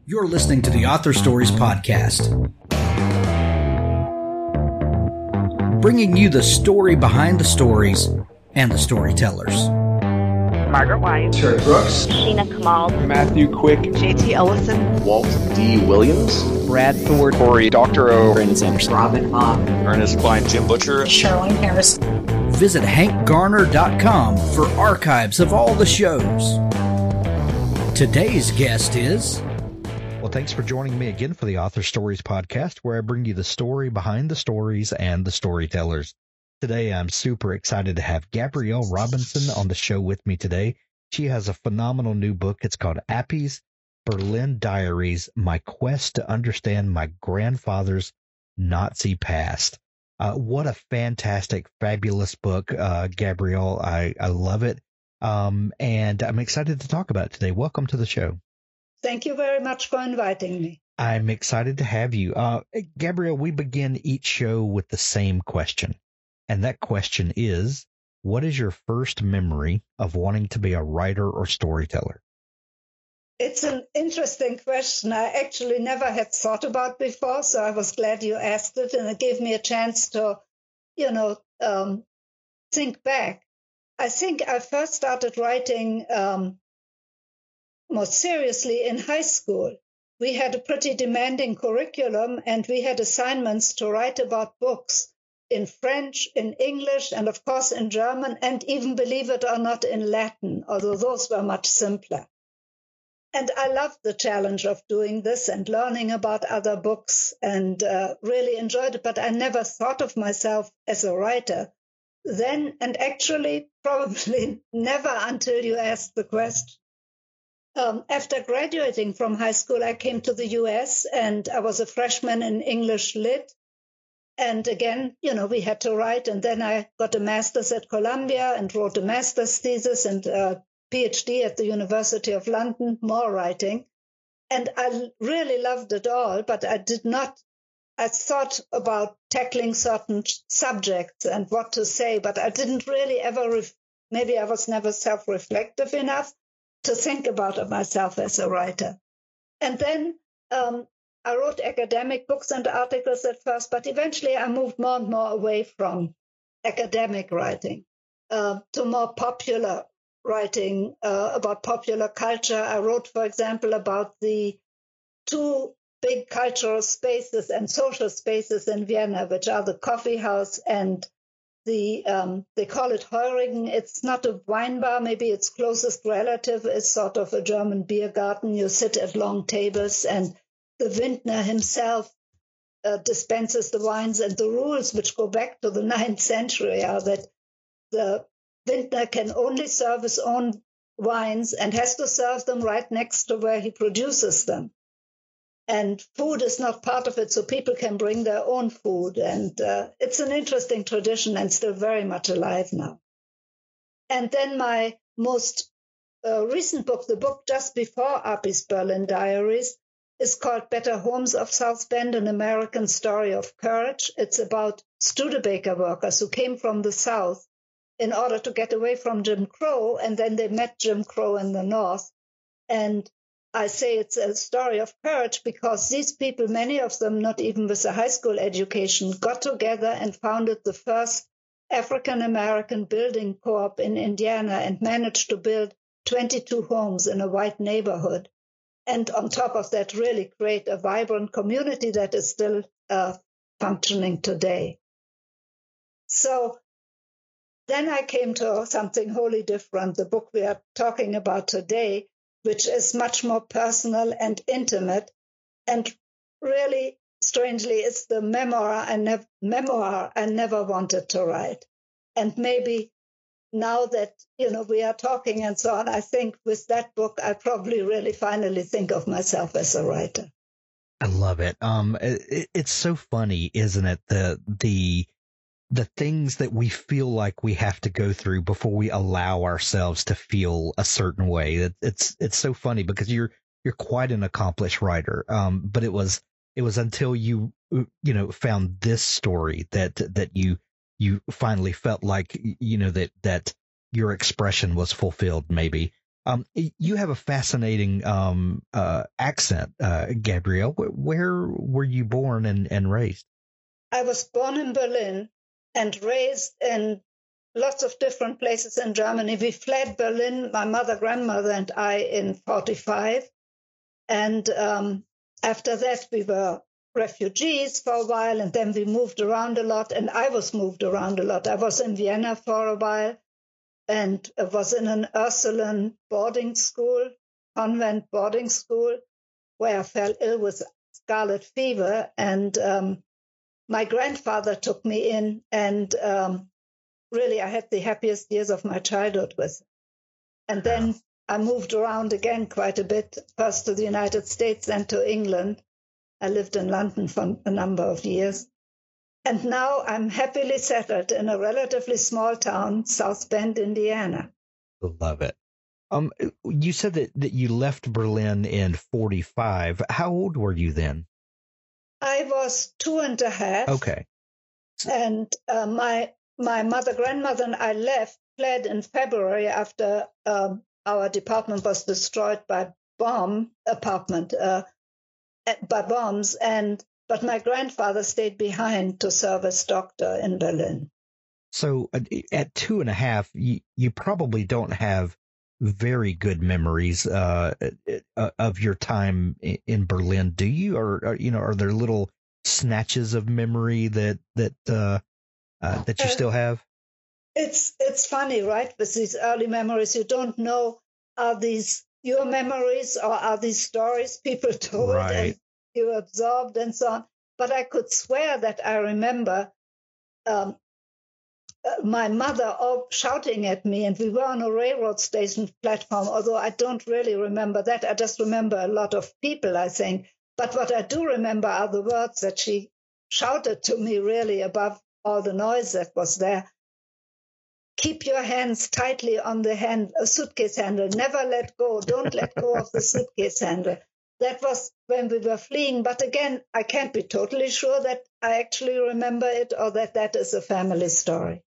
You're listening to the Author Stories Podcast, bringing you the story behind the stories and the storytellers. Margaret White, Terry Brooks, Sheena Kamal, Matthew Quick, JT Ellison, Walt D. Williams, Brad Ford, Corey, Dr. O, Brandon Sanderson, Robin Mock, Ernest Klein, Jim Butcher, Sherwin Harris. Visit hankgarner.com for archives of all the shows. Today's guest is... Well, thanks for joining me again for the Author Stories Podcast, where I bring you the story behind the stories and the storytellers. Today, I'm super excited to have Gabrielle Robinson on the show with me today. She has a phenomenal new book. It's called Appy's Berlin Diaries, My Quest to Understand My Grandfather's Nazi Past. What a fantastic, fabulous book, Gabrielle. I love it. And I'm excited to talk about it today. Welcome to the show. Thank you very much for inviting me. I'm excited to have you. Gabrielle, we begin each show with the same question. And that question is, what is your first memory of wanting to be a writer or storyteller? It's an interesting question I actually never had thought about before, so I was glad you asked it, and it gave me a chance to, think back. I think I first started writing more seriously in high school. We had a pretty demanding curriculum, and we had assignments to write about books in French, in English, and of course in German, and even, believe it or not, in Latin, although those were much simpler. And I loved the challenge of doing this and learning about other books, and really enjoyed it, but I never thought of myself as a writer then, and actually probably never until you asked the question. After graduating from high school, I came to the U.S. and I was a freshman in English Lit. And again, we had to write. And then I got a master's at Columbia and wrote a master's thesis and a PhD at the University of London, more writing. And I really loved it all, but I thought about tackling certain subjects and what to say, but I didn't really ever, maybe I was never self-reflective enough to think about myself as a writer. And then I wrote academic books and articles at first, but eventually I moved more and more away from academic writing to more popular writing about popular culture. I wrote, for example, about the two big cultural spaces and social spaces in Vienna, which are the coffee house and they call it harrowing. It's not a wine bar. Maybe its closest relative is sort of a German beer garden. You sit at long tables, and the vintner himself dispenses the wines. And the rules, which go back to the 9th century, are that the vintner can only serve his own wines and has to serve them right next to where he produces them. And food is not part of it, so people can bring their own food. And it's an interesting tradition and still very much alive now. And then my most recent book, the book just before Appy's Berlin Diaries, is called Better Homes of South Bend, An American Story of Courage. It's about Studebaker workers who came from the South in order to get away from Jim Crow, and then they met Jim Crow in the North. And I say it's a story of courage because these people, many of them not even with a high school education, got together and founded the first African-American building co-op in Indiana and managed to build 22 homes in a white neighborhood. And on top of that, really create a vibrant community that is still functioning today. So then I came to something wholly different, the book we are talking about today, which is much more personal and intimate, and really, strangely, it's the memoir I never wanted to write. And maybe now that, we are talking and so on, I think with that book, I probably really finally think of myself as a writer. I love it. It's so funny, isn't it? The things that we feel like we have to go through before we allow ourselves to feel a certain way. It's so funny because you're quite an accomplished writer. But it was until you found this story that you finally felt like, that your expression was fulfilled maybe. You have a fascinating accent, Gabrielle. Where were you born and raised? I was born in Berlin and raised in lots of different places in Germany. We fled Berlin, my mother, grandmother, and I, in 1945. And after that, we were refugees for a while, and then we moved around a lot, and I was moved around a lot. I was in Vienna for a while and was in an Ursuline boarding school, convent boarding school, where I fell ill with scarlet fever. And my grandfather took me in, and really I had the happiest years of my childhood with him. And then I moved around again quite a bit, first to the United States, then to England. I lived in London for a number of years. And now I'm happily settled in a relatively small town, South Bend, Indiana. Love it. You said that you left Berlin in 1945. How old were you then? I was 2.5. Okay. And my mother, grandmother, and I fled in February after our department was destroyed by bombs. But my grandfather stayed behind to serve as doctor in Berlin. So at 2.5, you probably don't have very good memories of your time in Berlin, do you? Or are there little snatches of memory that you still have? It's funny, right? With these early memories, you don't know, are these your memories or are these stories people told and you absorbed and so on. But I could swear that I remember my mother shouting at me, and we were on a railroad station platform, although I don't really remember that. I just remember a lot of people, I think. But what I do remember are the words that she shouted to me, really, above all the noise that was there. Keep your hands tightly on the suitcase handle. Never let go. Don't let go of the suitcase handle. That was when we were fleeing. But again, I can't be totally sure that I actually remember it or that is a family story.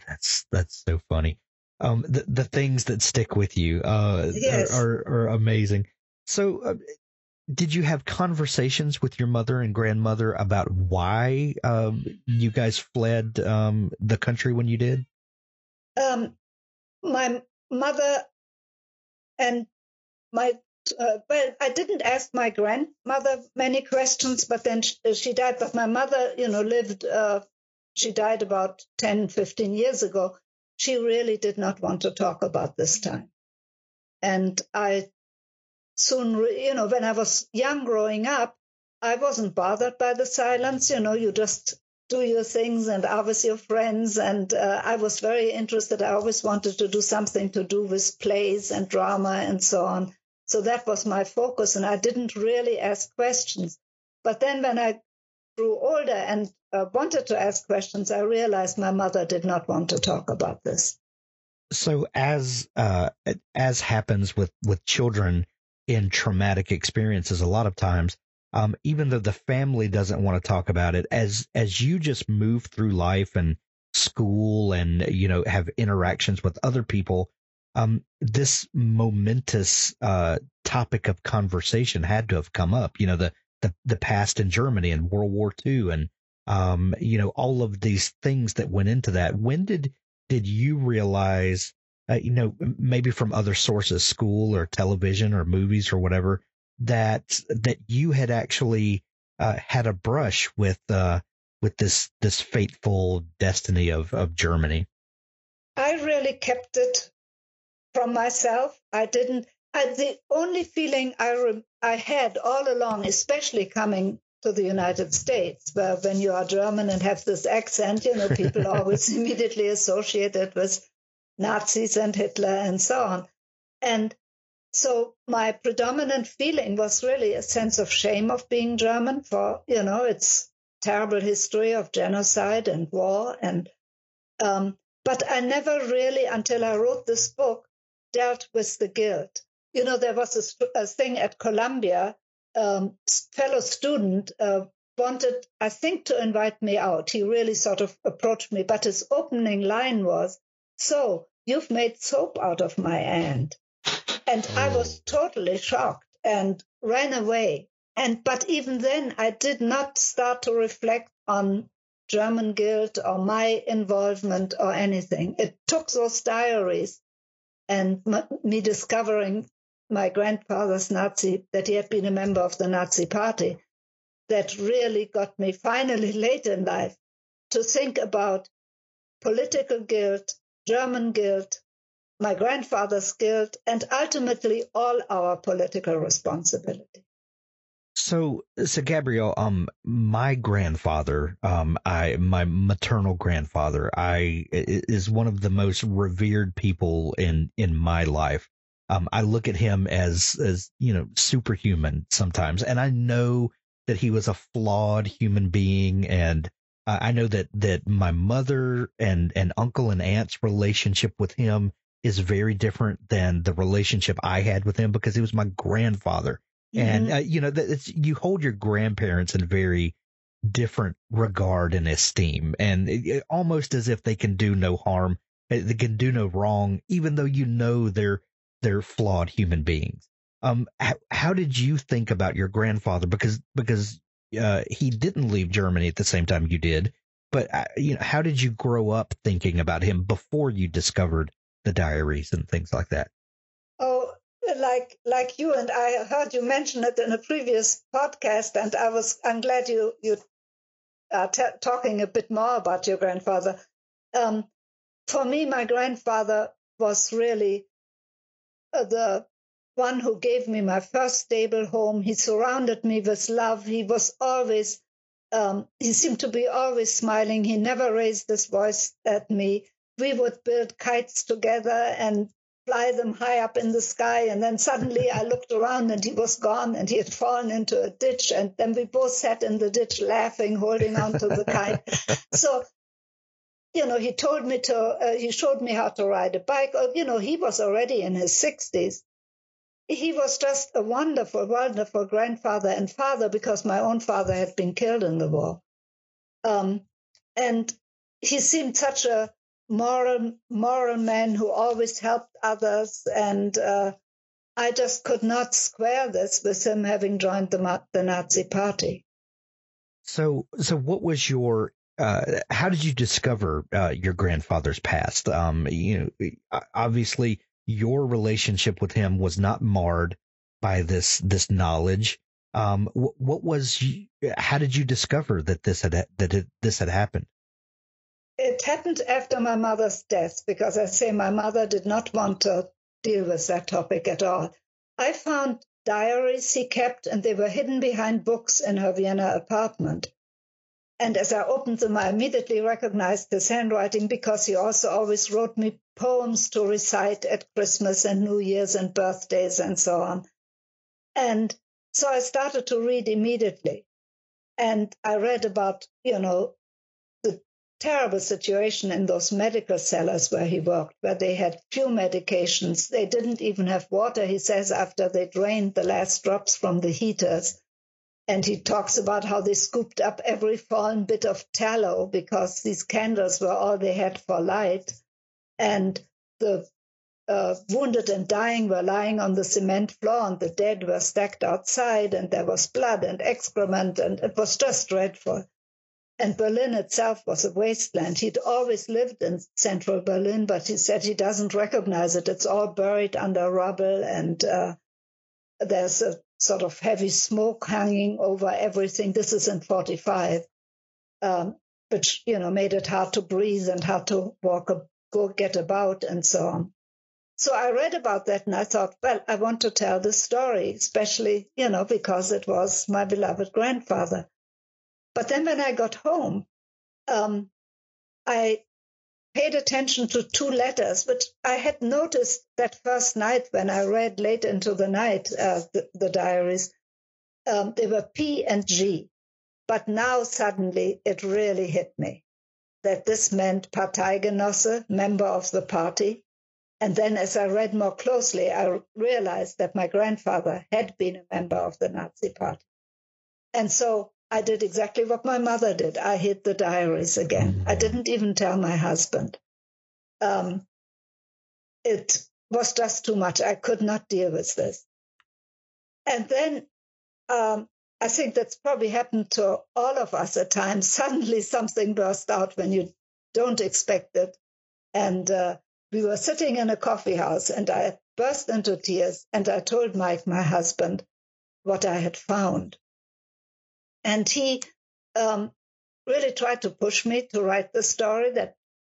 That's so funny. The things that stick with you yes. are amazing. So did you have conversations with your mother and grandmother about why you guys fled the country when you did? My mother and my well, I didn't ask my grandmother many questions, but then she died. But my mother, lived. She died about 10, 15 years ago. She really did not want to talk about this time. And I soon, when I was young growing up, I wasn't bothered by the silence. You just do your things and are with your friends. And I was very interested. I always wanted to do something to do with plays and drama and so on. So that was my focus. And I didn't really ask questions. But then when I grew older and wanted to ask questions, I realized my mother did not want to talk about this. So as happens with children in traumatic experiences, a lot of times, even though the family doesn't want to talk about it, as you just move through life and school and have interactions with other people, this momentous topic of conversation had to have come up. The past in Germany and World War II and, all of these things that went into that. When did you realize, maybe from other sources, school or television or movies or whatever, that you had actually had a brush with this fateful destiny of Germany? I really kept it from myself. The only feeling I had all along, especially coming to the United States, where when you are German and have this accent, people always immediately associate it with Nazis and Hitler and so on. And so my predominant feeling was really a sense of shame of being German for, its terrible history of genocide and war. And but I never really, until I wrote this book, dealt with the guilt. There was a thing at Columbia, fellow student wanted, I think, to invite me out. He really sort of approached me, but his opening line was, "So, you've made soap out of my aunt." And I was totally shocked and ran away. But even then, I did not start to reflect on German guilt or my involvement or anything. It took those diaries and me discovering my grandfather's that he had been a member of the Nazi party, that really got me finally late in life to think about political guilt, German guilt, my grandfather's guilt, and ultimately all our political responsibility. So Gabrielle, my grandfather, my maternal grandfather, is one of the most revered people in my life. I look at him as superhuman sometimes, and I know that he was a flawed human being, and I know that my mother and uncle and aunt's relationship with him is very different than the relationship I had with him, because he was my grandfather. And, you hold your grandparents in very different regard and esteem, and almost as if they can do no harm, they can do no wrong, even though they're flawed human beings. How did you think about your grandfather? Because he didn't leave Germany at the same time you did, but how did you grow up thinking about him before you discovered the diaries and things like that? Oh, like you, and I heard you mention it in a previous podcast, and I'm glad you are talking a bit more about your grandfather. For me, my grandfather was really the one who gave me my first stable home. He surrounded me with love. He was always, he seemed to be always smiling. He never raised his voice at me. We would build kites together and fly them high up in the sky. And then suddenly I looked around and he was gone, and he had fallen into a ditch. And then we both sat in the ditch laughing, holding on to the kite. So, he told me he showed me how to ride a bike. He was already in his 60s. He was just a wonderful, wonderful grandfather and father, because my own father had been killed in the war. And he seemed such a moral man who always helped others. And I just could not square this with him having joined the Nazi party. So what was your how did you discover your grandfather's past? Obviously your relationship with him was not marred by this knowledge. How did you discover that this had happened? It happened after my mother's death, because I say my mother did not want to deal with that topic at all. I found diaries he kept, and they were hidden behind books in her Vienna apartment. And as I opened them, I immediately recognized his handwriting, because he also always wrote me poems to recite at Christmas and New Year's and birthdays and so on. And so I started to read immediately. And I read about, the terrible situation in those medical cellars where he worked, where they had few medications. They didn't even have water, he says, after they drained the last drops from the heaters. And he talks about how they scooped up every fallen bit of tallow, because these candles were all they had for light. And the wounded and dying were lying on the cement floor, and the dead were stacked outside, and there was blood and excrement, and it was just dreadful. And Berlin itself was a wasteland. He'd always lived in central Berlin, but he said he doesn't recognize it. It's all buried under rubble, and there's a sort of heavy smoke hanging over everything. This is in 1945, which, made it hard to breathe and hard to go get about and so on. So I read about that, and I thought, well, I want to tell this story, especially, because it was my beloved grandfather. But then when I got home, I paid attention to two letters, which I had noticed that first night when I read late into the night, the diaries. They were P and G. But now suddenly it really hit me that this meant Parteigenosse, member of the party. And then as I read more closely, I realized that my grandfather had been a member of the Nazi party. And so I did exactly what my mother did. I hid the diaries again. I didn't even tell my husband. It was just too much. I could not deal with this. And then I think that's probably happened to all of us at times. Suddenly something burst out when you don't expect it. And we were sitting in a coffee house, and I burst into tears, and I told Mike, my husband, what I had found. And he really tried to push me to write the story that,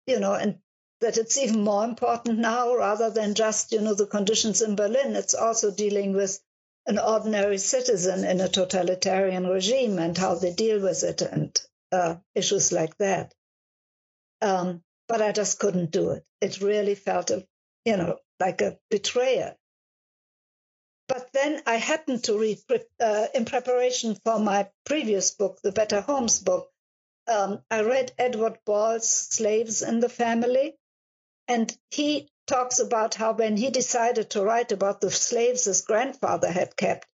and that it's even more important now rather than just, the conditions in Berlin. It's also dealing with an ordinary citizen in a totalitarian regime and how they deal with it and issues like that. But I just couldn't do it. It really felt, like a betrayal. But then I happened to read, in preparation for my previous book, the Better Homes book, I read Edward Ball's Slaves in the Family. And he talks about how when he decided to write about the slaves his grandfather had kept,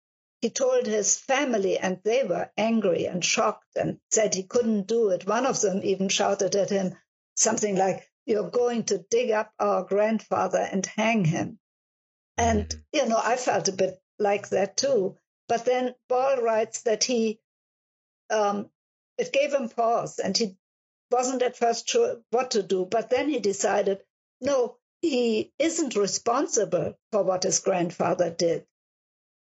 he told his family, and they were angry and shocked and said he couldn't do it. One of them even shouted at him something like, "You're going to dig up our grandfather and hang him." And, I felt a bit like that too. But then Ball writes that it gave him pause, and he wasn't at first sure what to do. But then he decided, no, he isn't responsible for what his grandfather did,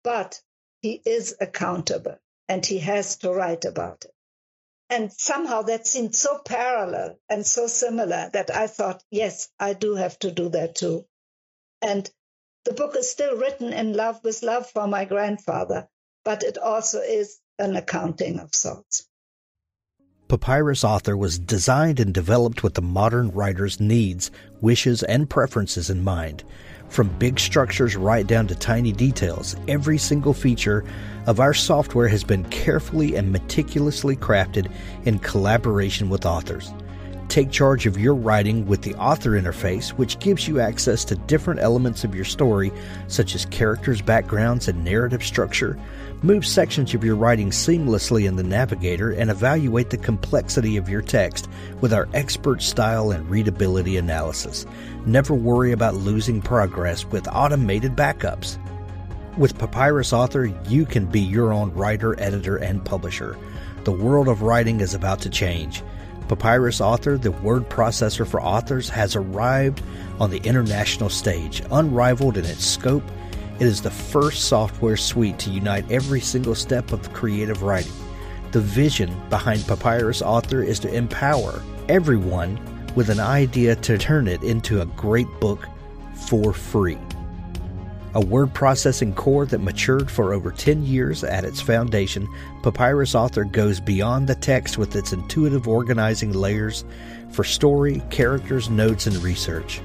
but he is accountable, and he has to write about it. And somehow that seemed so parallel and so similar that I thought, yes, I do have to do that too. And the book is still written in love with love for my grandfather, but it also is an accounting of sorts. Papyrus Author was designed and developed with the modern writer's needs, wishes, and preferences in mind. From big structures right down to tiny details, every single feature of our software has been carefully and meticulously crafted in collaboration with authors. Take charge of your writing with the author interface, which gives you access to different elements of your story, such as characters, backgrounds, and narrative structure. Move sections of your writing seamlessly in the navigator and evaluate the complexity of your text with our expert style and readability analysis. Never worry about losing progress with automated backups. With Papyrus Author, you can be your own writer, editor, and publisher. The world of writing is about to change. Papyrus Author, the word processor for authors, has arrived on the international stage. Unrivaled in its scope, it is the first software suite to unite every single step of creative writing. The vision behind Papyrus Author is to empower everyone with an idea to turn it into a great book for free. A word processing core that matured for over 10 years at its foundation, Papyrus Author goes beyond the text with its intuitive organizing layers for story, characters, notes, and research.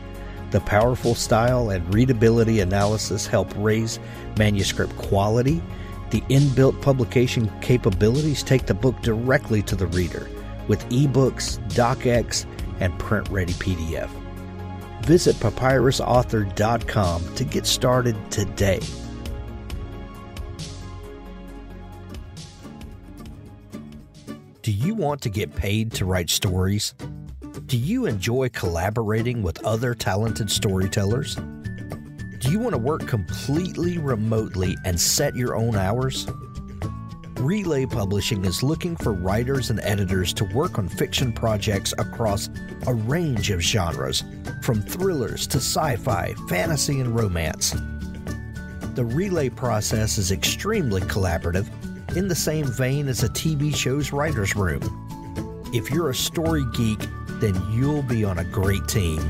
The powerful style and readability analysis help raise manuscript quality. The inbuilt publication capabilities take the book directly to the reader with ebooks, docx, and print-ready PDF. Visit papyrusauthor.com to get started today. Do you want to get paid to write stories? Do you enjoy collaborating with other talented storytellers? Do you want to work completely remotely and set your own hours? Relay Publishing is looking for writers and editors to work on fiction projects across a range of genres, from thrillers to sci-fi, fantasy, and romance. The Relay process is extremely collaborative, in the same vein as a TV show's writer's room. If you're a story geek, then you'll be on a great team.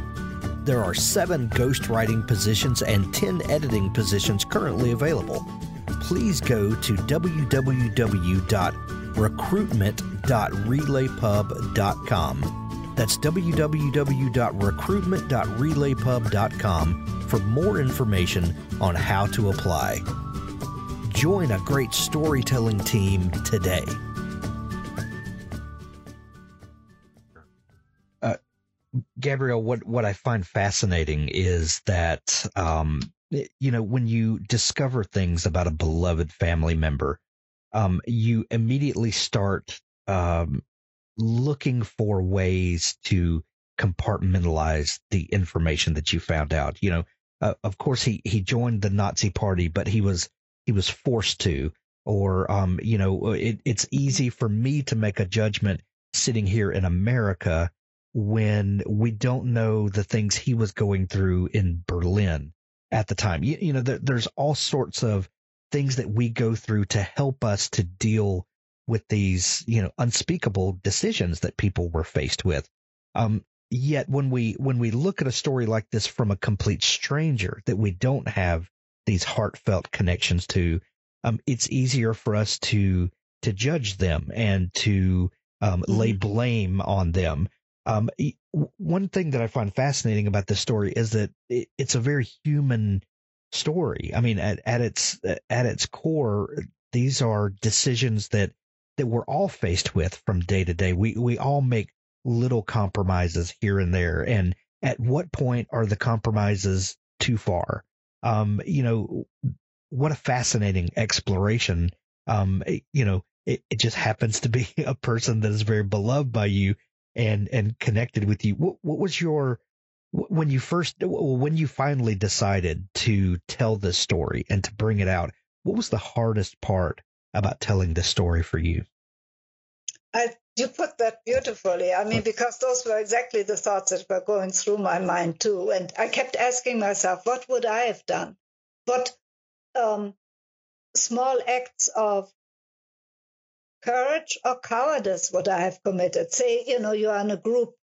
There are 7 ghostwriting positions and 10 editing positions currently available. Please go to www.recruitment.relaypub.com. That's www.recruitment.relaypub.com for more information on how to apply. Join a great storytelling team today. Gabrielle, what I find fascinating is that, when you discover things about a beloved family member, you immediately start looking for ways to compartmentalize the information that you found out. of course, he joined the Nazi Party, but he was forced to. Or, it's easy for me to make a judgment sitting here in America when we don't know the things he was going through in Berlin at the time. There's all sorts of things that we go through to help us to deal with these, unspeakable decisions that people were faced with. Yet when we look at a story like this from a complete stranger that we don't have these heartfelt connections to, it's easier for us to judge them and to lay blame on them. One thing that I find fascinating about this story is that it's a very human story. I mean, at its core, these are decisions that we're all faced with from day to day. We all make little compromises here and there. And at what point are the compromises too far? What a fascinating exploration. It just happens to be a person that is very beloved by you and connected with you. What was when you finally decided to tell this story and to bring it out, what was the hardest part about telling this story for you? You put that beautifully. I mean, because those were exactly the thoughts that were going through my mind too. And I kept asking myself, what would I have done? What small acts of courage or cowardice would I have committed? Say, you are in a group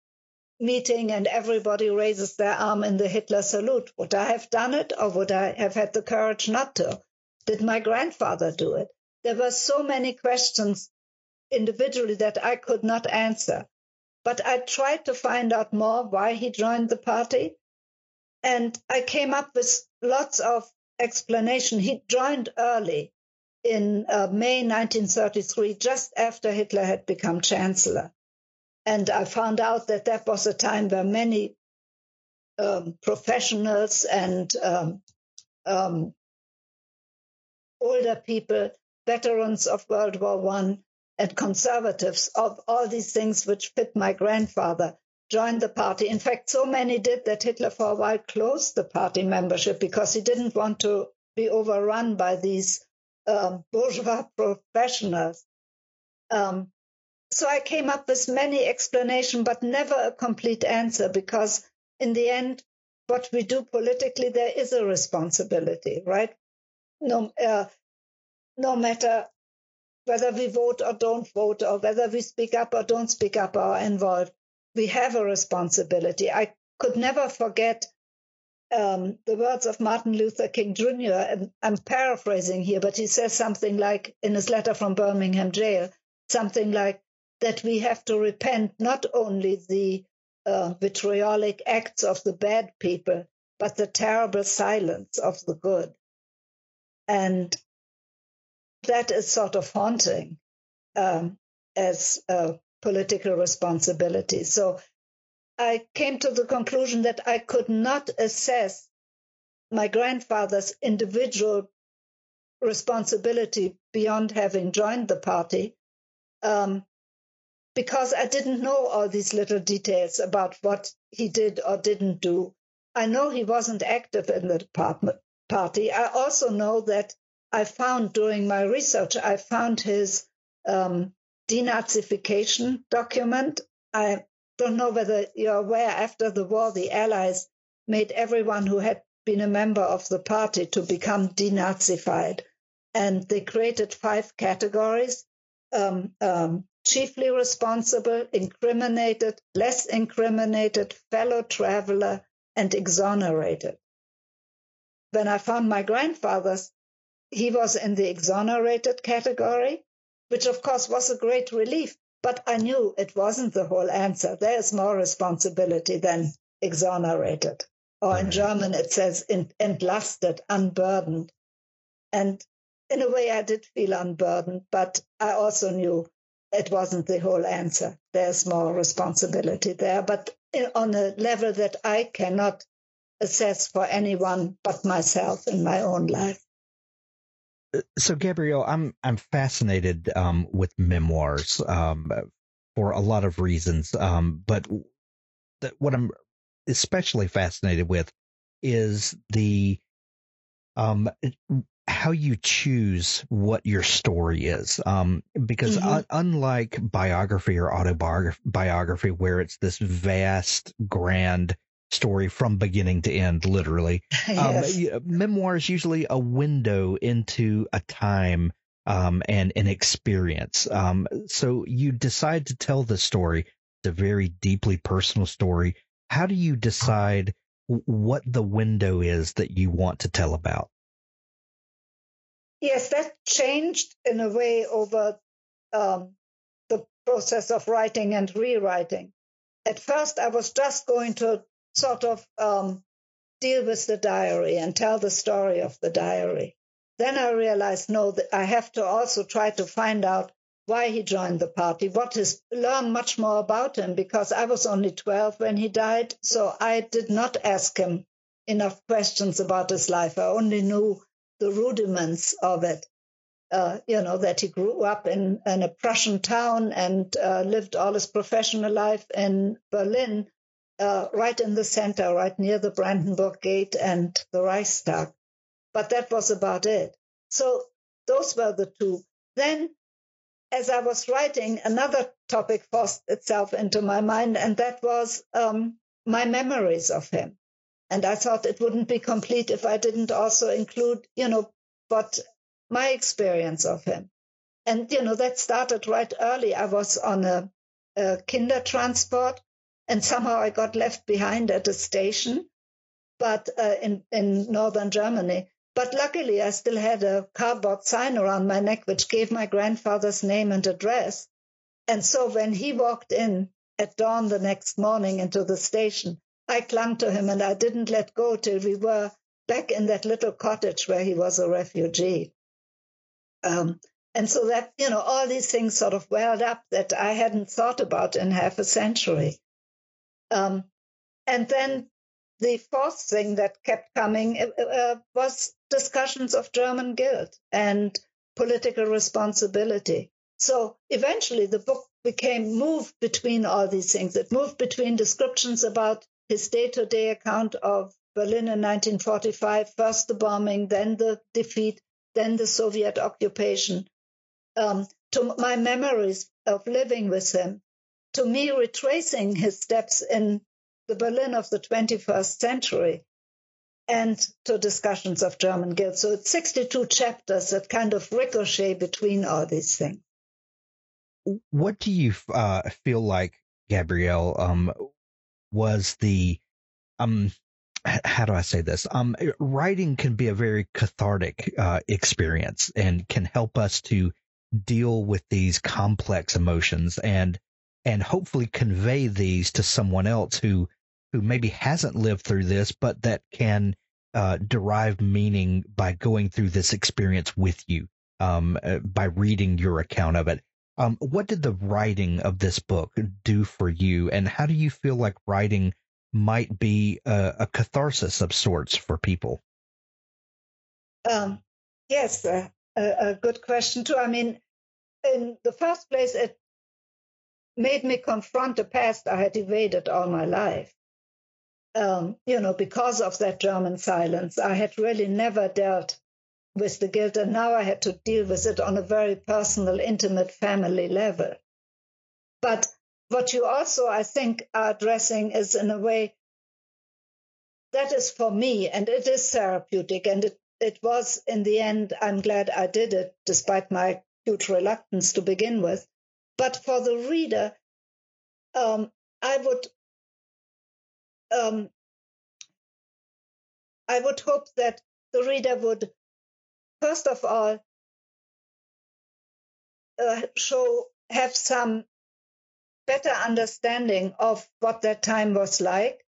meeting and everybody raises their arm in the Hitler salute. Would I have done it, or would I have had the courage not to? Did my grandfather do it? There were so many questions individually that I could not answer. But I tried to find out more why he joined the party. And I came up with lots of explanation. He joined early in May 1933, just after Hitler had become chancellor. And I found out that was a time where many professionals and older people, veterans of World War I, and conservatives of all these things which fit my grandfather, joined the party. In fact, so many did that Hitler for a while closed the party membership because he didn't want to be overrun by these bourgeois professionals. So I came up with many explanations, but never a complete answer, because in the end, what we do politically, there is a responsibility, right? No matter whether we vote or don't vote, or whether we speak up or don't speak up or are involved, we have a responsibility. I could never forget the words of Martin Luther King Jr. And I'm paraphrasing here, but he says something like, in his letter from Birmingham jail, something like that we have to repent not only the vitriolic acts of the bad people, but the terrible silence of the good. And that is sort of haunting as a political responsibility. So I came to the conclusion that I could not assess my grandfather's individual responsibility beyond having joined the party, because I didn't know all these little details about what he did or didn't do. I know he wasn't active in the party. I also know that I found during my research, I found his denazification document. I don't know whether you're aware, after the war, the Allies made everyone who had been a member of the party to become denazified. And they created 5 categories: chiefly responsible, incriminated, less incriminated, fellow traveler, and exonerated. When I found my grandfather's, he was in the exonerated category, which of course was a great relief, but I knew it wasn't the whole answer. There is more responsibility than exonerated. Or in German it says entlastet, unburdened. And in a way I did feel unburdened, but I also knew it wasn't the whole answer. There's more responsibility there, but on a level that I cannot assess for anyone but myself in my own life. So, Gabrielle, I'm fascinated with memoirs for a lot of reasons, but what I'm especially fascinated with is the how you choose what your story is. Because unlike biography or autobiography, where it's this vast, grand story from beginning to end, literally, Yes. Memoir is usually a window into a time and an experience. So you decide to tell the story. It's a very deeply personal story. How do you decide what the window is that you want to tell about? Yes, that changed in a way over the process of writing and rewriting. At first, I was just going to sort of deal with the diary and tell the story of the diary. Then I realized, no, that I have to also try to find out why he joined the party, learn much more about him, because I was only 12 when he died. So I did not ask him enough questions about his life. I only knew the rudiments of it. That he grew up in a Prussian town and lived all his professional life in Berlin, right in the center, right near the Brandenburg Gate and the Reichstag. But that was about it. So those were the two. Then, as I was writing, another topic forced itself into my mind, and that was my memories of him. And I thought it wouldn't be complete if I didn't also include, what my experience of him. And, that started right early. I was on a kinder transport, and somehow I got left behind at a station, but in northern Germany. But luckily, I still had a cardboard sign around my neck, which gave my grandfather's name and address. And so when he walked in at dawn the next morning into the station, I clung to him and I didn't let go till we were back in that little cottage where he was a refugee. And so that, all these things sort of welled up that I hadn't thought about in half a century. And then the fourth thing that kept coming was discussions of German guilt and political responsibility. So eventually the book moved between all these things. It moved between descriptions about his day-to-day account of Berlin in 1945, first the bombing, then the defeat, then the Soviet occupation, to my memories of living with him, to me retracing his steps in the Berlin of the 21st century, and to discussions of German guilt. So it's 62 chapters that kind of ricochet between all these things. What do you feel like, Gabrielle, was the how do I say this? Writing can be a very cathartic experience and can help us to deal with these complex emotions and hopefully convey these to someone else who maybe hasn't lived through this, but that can derive meaning by going through this experience with you, by reading your account of it. What did the writing of this book do for you, and how do you feel like writing might be a catharsis of sorts for people? Yes, a good question too. I mean, in the first place, it made me confront a past I had evaded all my life. Because of that German silence, I had really never dealt with the guilt, and now I had to deal with it on a very personal, intimate family level. But what you also, I think, are addressing is in a way that is for me, and it is therapeutic, and it was in the end, I'm glad I did it, despite my huge reluctance to begin with. But for the reader, I would hope that the reader would, first of all, have some better understanding of what that time was like,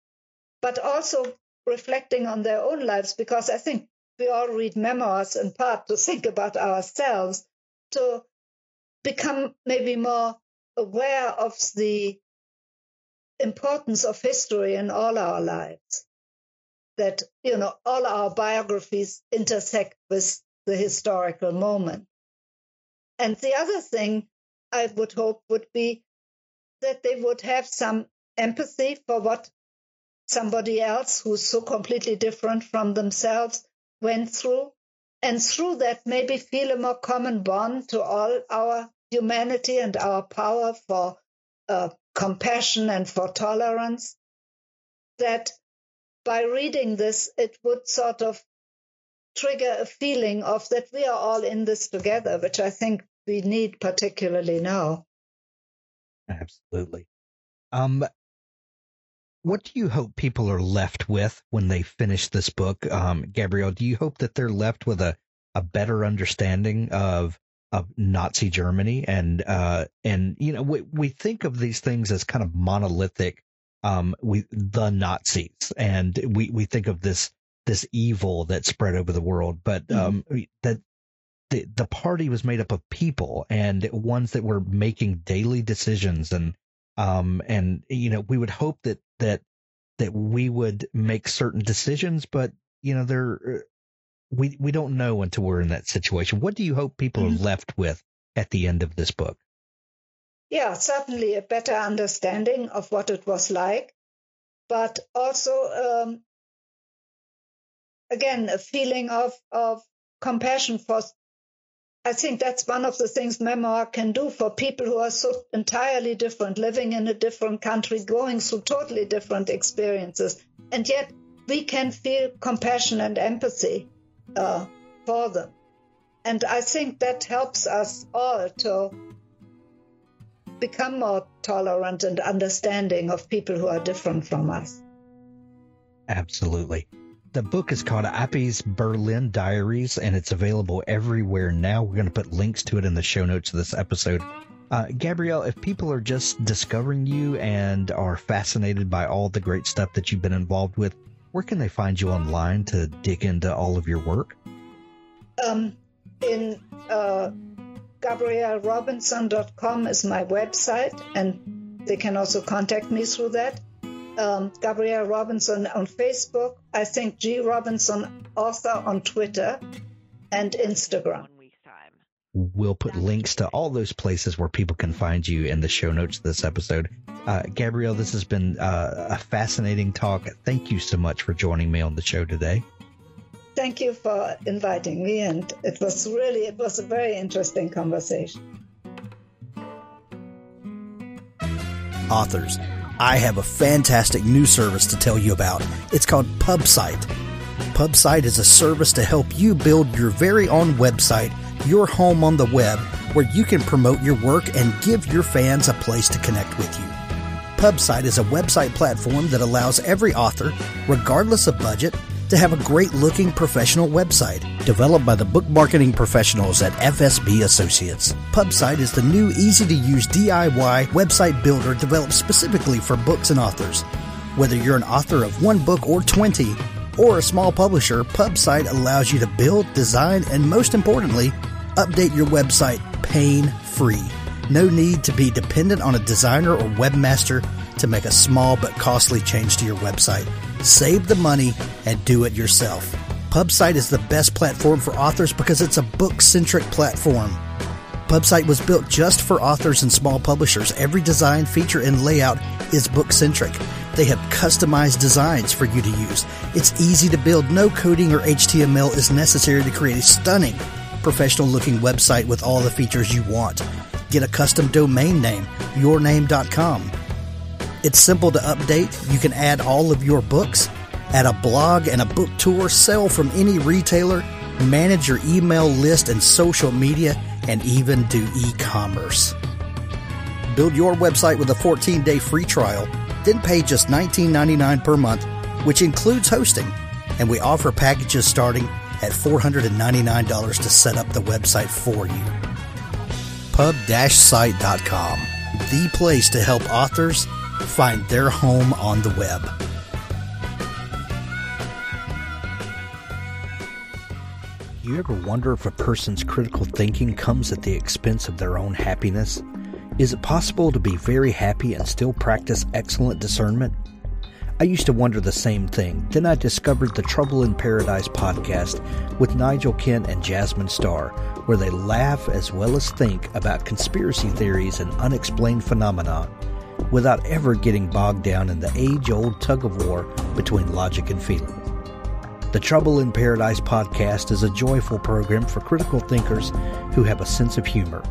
but also reflecting on their own lives, because I think we all read memoirs in part to think about ourselves, to become maybe more aware of the importance of history in all our lives, that, all our biographies intersect with the historical moment. And the other thing I would hope would be that they would have some empathy for what somebody else who's so completely different from themselves went through, and through that maybe feel a more common bond to all our humanity and our power for compassion and for tolerance, that by reading this, it would sort of trigger a feeling of that we are all in this together, which I think we need particularly now. Absolutely. What do you hope people are left with when they finish this book? Gabrielle, do you hope that they're left with a better understanding of Nazi Germany? And we think of these things as kind of monolithic, the Nazis, and we think of this evil that spread over the world, but that the party was made up of people and ones that were making daily decisions, and we would hope that we would make certain decisions, but we don't know until we're in that situation. What do you hope people are left with at the end of this book? Yeah, certainly a better understanding of what it was like, but also again a feeling of compassion for. I think that's one of the things memoir can do for people who are so entirely different, living in a different country, going through totally different experiences. And yet we can feel compassion and empathy for them. And I think that helps us all to become more tolerant and understanding of people who are different from us. Absolutely. The book is called Appy's Berlin Diaries, and it's available everywhere now. We're going to put links to it in the show notes of this episode. Gabrielle, if people are just discovering you and are fascinated by all the great stuff that you've been involved with, where can they find you online to dig into all of your work? In GabrielleRobinson.com is my website, and they can also contact me through that. Gabrielle Robinson on Facebook, I think G. Robinson Author on Twitter and Instagram. We'll put links to all those places where people can find you in the show notes of this episode. Gabrielle, this has been a fascinating talk. Thank you so much for joining me on the show today. Thank you for inviting me, and it was a very interesting conversation. Authors, I have a fantastic new service to tell you about. It's called PubSite. PubSite is a service to help you build your very own website, your home on the web, where you can promote your work and give your fans a place to connect with you. PubSite is a website platform that allows every author, regardless of budget, to have a great-looking professional website developed by the book marketing professionals at FSB Associates. PubSite is the new, easy-to-use DIY website builder developed specifically for books and authors. Whether you're an author of one book or 20, or a small publisher, PubSite allows you to build, design, and most importantly, update your website pain-free. No need to be dependent on a designer or webmaster to make a small but costly change to your website. Save the money and do it yourself. PubSite is the best platform for authors because it's a book-centric platform. PubSite was built just for authors and small publishers. Every design, feature, and layout is book-centric. They have customized designs for you to use. It's easy to build. No coding or HTML is necessary to create a stunning, professional-looking website with all the features you want. Get a custom domain name, yourname.com. It's simple to update. You can add all of your books, add a blog and a book tour, sell from any retailer, manage your email list and social media, and even do e-commerce. Build your website with a 14-day free trial, then pay just $19.99 per month, which includes hosting, and we offer packages starting at $499 to set up the website for you. Pub-site.com, the place to help authors find their home on the web. You ever wonder if a person's critical thinking comes at the expense of their own happiness? Is it possible to be very happy and still practice excellent discernment? I used to wonder the same thing. Then I discovered the Trouble in Paradise podcast with Nigel Kent and Jasmine Starr, where they laugh as well as think about conspiracy theories and unexplained phenomena. without ever getting bogged down in the age-old tug-of-war between logic and feeling. The Trouble in Paradise podcast is a joyful program for critical thinkers who have a sense of humor.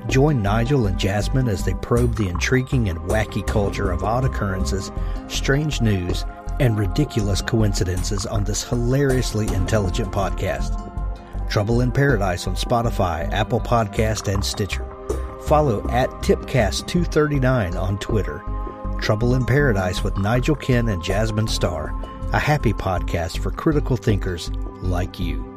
Join Nigel and Jasmine as they probe the intriguing and wacky culture of odd occurrences, strange news, and ridiculous coincidences on this hilariously intelligent podcast. Trouble in Paradise on Spotify, Apple Podcast, and Stitcher. Follow @Tipcast239 on Twitter. Trouble in Paradise with Nigel Ken and Jasmine Starr, a happy podcast for critical thinkers like you.